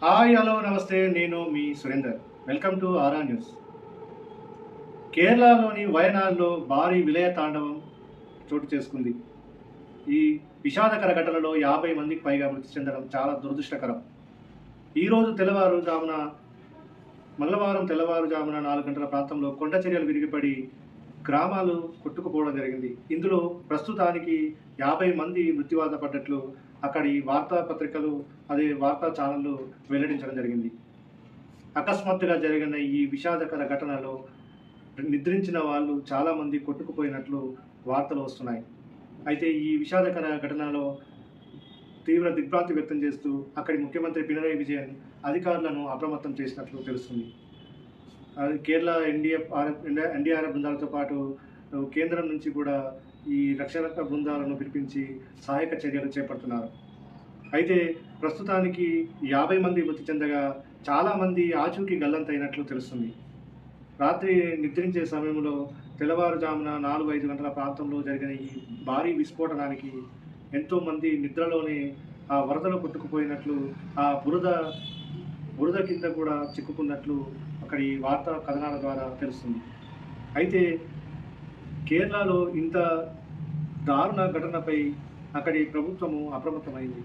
Hi hello నమస్తే, నేను మీ Surender. Welcome to Aara news. కేరళలోని వయనాడ్లో భారీ విలయ తాండవం చోటు చేసుకుంది. ఈ విషాదకర ఘటనలో 50 మందికి పైగా మృతి చెందడం చాలా దురదృష్టకరం. ఈరోజు మంగళవారం తెల్లవారుజామున 4 గంటల ప్రాంతంలో కొండ చర్యలు విరిగిపడి గ్రామాలు కొట్టుకుపోవడం జరిగింది. ఇందులో ప్రస్తుతానికి 50 మంది మృత్యువాత పడ్డట్లు అక్కడి వార్తాపత్రికలు, వార్తా ఛానళ్లు వెల్లడించడం జరిగింది. అకస్మాత్తుగా జరిగిన ఈ విషాదకర ఘటనలో నిద్రించిన వాళ్ళు చాలామంది కొట్టుకుపోయినట్లు వార్తలు వస్తున్నాయి. అయితే ఈ విషాదకర ఘటనలో తీవ్ర దిగ్భ్రాంతి వ్యక్తం చేస్తూ అక్కడి ముఖ్యమంత్రి పినరయి విజయన్ అధికారులను అప్రమత్తం చేసినట్లు తెలుస్తుంది. కేరళ ఎన్డీఆర్ఎఫ్ బృందాలతో పాటు కేంద్రం నుంచి కూడా ఈ రక్షణ బృందాలను పిలిపించి సహాయక చర్యలు చేపడుతున్నారు. అయితే ప్రస్తుతానికి 50 మంది మృతి చెందగా చాలామంది ఆచూకీ గల్లంతైనట్లు తెలుస్తుంది. రాత్రి నిద్రించే సమయంలో తెల్లవారుజామున 4-5 గంటల ప్రాంతంలో జరిగిన ఈ భారీ విస్ఫోటనానికి ఎంతోమంది నిద్రలోనే ఆ వరదలో కొట్టుకుపోయినట్లు, ఆ బురద కింద కూడా చిక్కుకున్నట్లు అక్కడి వార్తా కథనాల ద్వారా తెలుస్తుంది. అయితే కేరళలో ఇంత దారుణ ఘటనపై అక్కడి ప్రభుత్వము అప్రమత్తమైంది.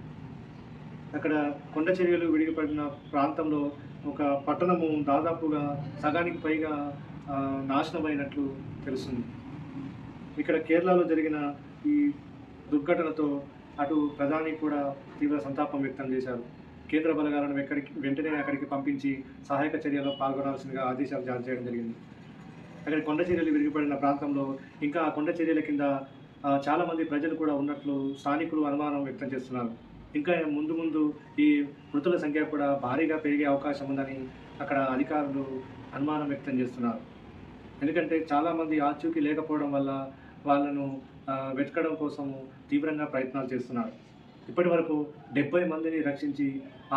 అక్కడ కొండ చర్యలు విడిగిపడిన ప్రాంతంలో ఒక పట్టణము దాదాపుగా సగానికి పైగా నాశనమైనట్లు తెలుస్తుంది. ఇక్కడ కేరళలో జరిగిన ఈ దుర్ఘటనతో అటు ప్రధాని కూడా తీవ్ర సంతాపం వ్యక్తం చేశారు. కేంద్ర బలగాలను వెంటనే అక్కడికి పంపించి సహాయక చర్యల్లో పాల్గొనాల్సిందిగా ఆదేశాలు జారీ చేయడం జరిగింది. అక్కడ కొండ చర్యలు విరిగిపడిన ప్రాంతంలో ఇంకా ఆ కొండ చర్యల కింద చాలామంది ప్రజలు కూడా ఉన్నట్లు స్థానికులు అనుమానం వ్యక్తం చేస్తున్నారు. ఇంకా ముందు ఈ మృతుల సంఖ్య కూడా భారీగా పెరిగే అవకాశం ఉందని అక్కడ అధికారులు అనుమానం వ్యక్తం చేస్తున్నారు. ఎందుకంటే చాలామంది ఆచూకీ లేకపోవడం వల్ల వాళ్ళను వెతకడం కోసం తీవ్రంగా ప్రయత్నాలు చేస్తున్నారు. ఇప్పటి వరకు 70 మందిని రక్షించి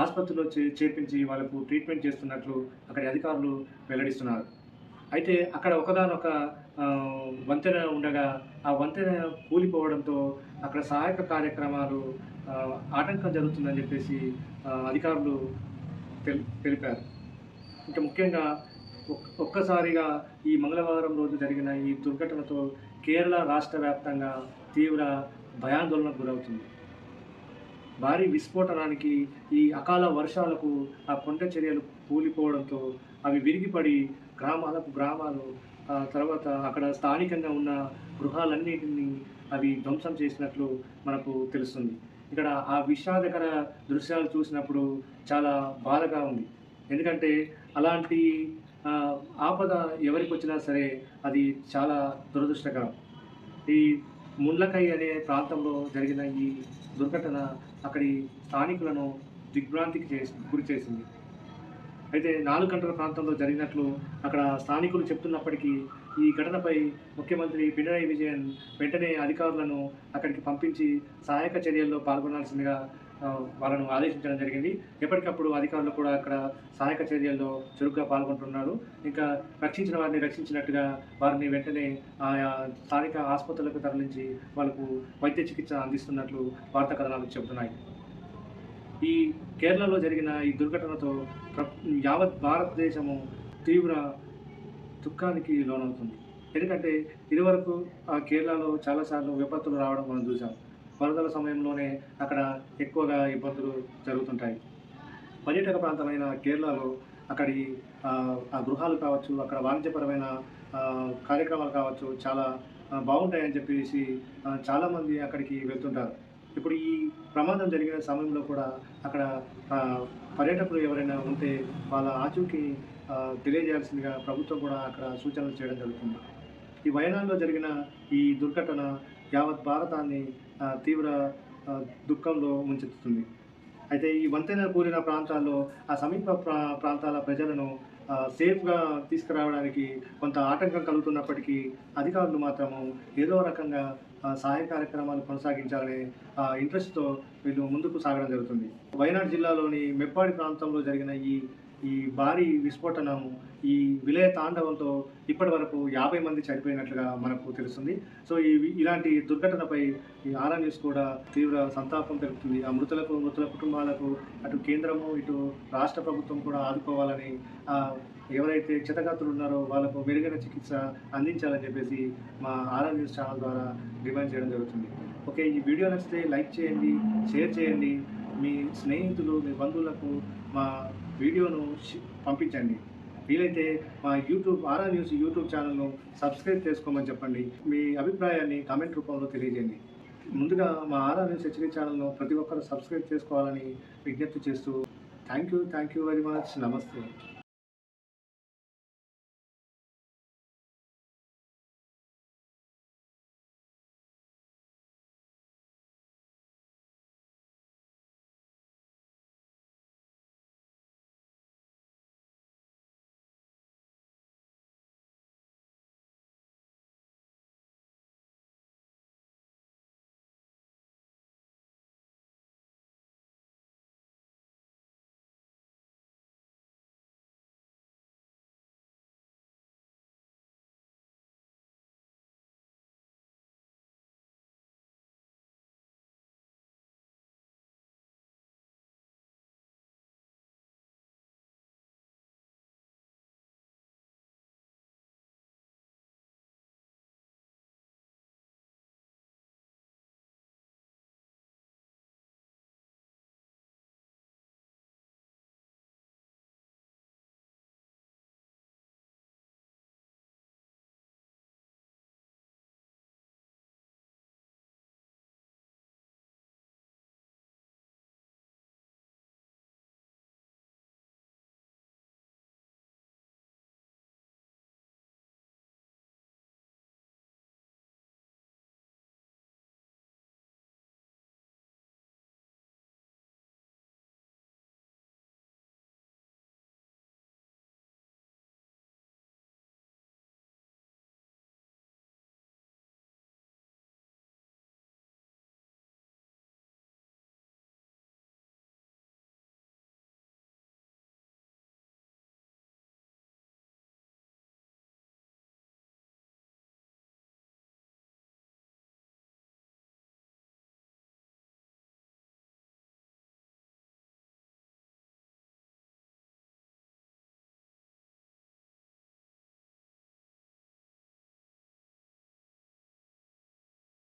ఆసుపత్రిలో చేర్పించి వాళ్ళకు ట్రీట్మెంట్ చేస్తున్నట్లు అక్కడి అధికారులు వెల్లడిస్తున్నారు. అయితే అక్కడ ఒకగానొక వంతెన ఉండగా ఆ వంతెన కూలిపోవడంతో అక్కడ సహాయక కార్యక్రమాలు ఆటంకం జరుగుతుందని చెప్పేసి అధికారులు తెలిపారు. ఇంకా ముఖ్యంగా ఒక్కసారిగా ఈ మంగళవారం రోజు జరిగిన ఈ దుర్ఘటనతో కేరళ రాష్ట్ర వ్యాప్తంగా తీవ్ర భయాందోళనకు గురవుతుంది. భారీ విస్ఫోటనానికి, ఈ అకాల వర్షాలకు ఆ కొండ చర్యలు కూలిపోవడంతో అవి విరిగిపడి గ్రామాలు తర్వాత అక్కడ స్థానికంగా ఉన్న గృహాలన్నిటిని అవి ధ్వంసం చేసినట్లు మనకు తెలుస్తుంది. ఇక్కడ ఆ విషాదకర దృశ్యాలు చూసినప్పుడు చాలా బాధగా ఉంది. ఎందుకంటే అలాంటి ఆపద ఎవరికి వచ్చినా సరే అది చాలా దురదృష్టకరం. ఈ ముళ్ళకై అనే ప్రాంతంలో జరిగిన ఈ దుర్ఘటన అక్కడి స్థానికులను దిగ్భ్రాంతికి గురి చేసింది. అయితే 4 గంటల ప్రాంతంలో జరిగినట్లు అక్కడ స్థానికులు చెప్తున్నప్పటికీ ఈ ఘటనపై ముఖ్యమంత్రి పినరయి విజయన్ వెంటనే అధికారులను అక్కడికి పంపించి సహాయక చర్యల్లో పాల్గొనాల్సిందిగా వాళ్ళను ఆదేశించడం జరిగింది. ఎప్పటికప్పుడు అధికారులు కూడా అక్కడ సహాయక చర్యల్లో చురుగ్గా పాల్గొంటున్నారు. ఇంకా రక్షించిన వారిని రక్షించినట్టుగా వారిని వెంటనే ఆయా స్థానిక ఆసుపత్రులకు తరలించి వాళ్ళకు వైద్య చికిత్స అందిస్తున్నట్లు వార్తా కథనాలు చెబుతున్నాయి. ఈ కేరళలో జరిగిన ఈ దుర్ఘటనతో యావత్ భారతదేశము తీవ్ర దుఃఖానికి లోనవుతుంది. ఎందుకంటే ఇదివరకు ఆ కేరళలో చాలాసార్లు విపత్తులు రావడం మనం చూసాం. వరదల సమయంలోనే అక్కడ ఎక్కువగా ఇబ్బందులు జరుగుతుంటాయి. పర్యాటక ప్రాంతమైన కేరళలో అక్కడి ఆ గృహాలు కావచ్చు, అక్కడ వాణిజ్యపరమైన కార్యక్రమాలు కావచ్చు చాలా బాగుంటాయని చెప్పేసి చాలామంది అక్కడికి వెళ్తుంటారు. ఇప్పుడు ఈ ప్రమాదం జరిగిన సమయంలో కూడా అక్కడ పర్యాటకులు ఎవరైనా ఉంటే వాళ్ళ ఆచూకీ తెలియజేయాల్సిందిగా ప్రభుత్వం కూడా అక్కడ సూచనలు చేయడం జరుగుతుంది. ఈ వయనాడ్లో జరిగిన ఈ దుర్ఘటన యావత్ భారతాన్ని తీవ్ర దుఃఖంలో ముంచెత్తుతుంది. అయితే ఈ వంతెన కూలిన ప్రాంతాల్లో ఆ సమీప ప్రాంతాల ప్రజలను సేఫ్గా తీసుకురావడానికి కొంత ఆటంకం కలుగుతున్నప్పటికీ అధికారులు మాత్రము ఏదో రకంగా సహాయ కార్యక్రమాలు కొనసాగించాలనే ఇంట్రెస్ట్తో వీళ్ళు ముందుకు సాగడం జరుగుతుంది. వయనాడ్ జిల్లాలోని మెప్పాడి ప్రాంతంలో జరిగిన ఈ ఈ భారీ విస్ఫోటనం, ఈ విలయ తాండవంతో ఇప్పటి వరకు 50 మంది చనిపోయినట్లుగా మనకు తెలుస్తుంది. సో ఇలాంటి దుర్ఘటనపై ఈ ఆరా న్యూస్ కూడా తీవ్ర సంతాపం తెలుపుతుంది. ఆ మృతుల కుటుంబాలకు అటు కేంద్రము, ఇటు రాష్ట్ర ప్రభుత్వం కూడా ఆదుకోవాలని, ఎవరైతే క్షతగాత్రులు ఉన్నారో వాళ్ళకు మెరుగైన చికిత్స అందించాలని చెప్పేసి మా ఆరా న్యూస్ ఛానల్ ద్వారా డిమాండ్ చేయడం జరుగుతుంది. ఓకే, ఈ వీడియో నచ్చితే లైక్ చేయండి, షేర్ చేయండి, మీ స్నేహితులు, మీ బంధువులకు మా వీడియోను పంపించండి. వీలైతే మా ఆరా న్యూస్ యూట్యూబ్ ఛానల్ను సబ్స్క్రైబ్ చేసుకోమని చెప్పండి. మీ అభిప్రాయాన్ని కామెంట్ రూపంలో తెలియజేయండి. ముందుగా మా ఆరా న్యూస్ హెచ్డి ఛానల్ను ప్రతి ఒక్కరు సబ్స్క్రైబ్ చేసుకోవాలని విజ్ఞప్తి చేస్తూ థ్యాంక్ యూ వెరీ మచ్. నమస్తే.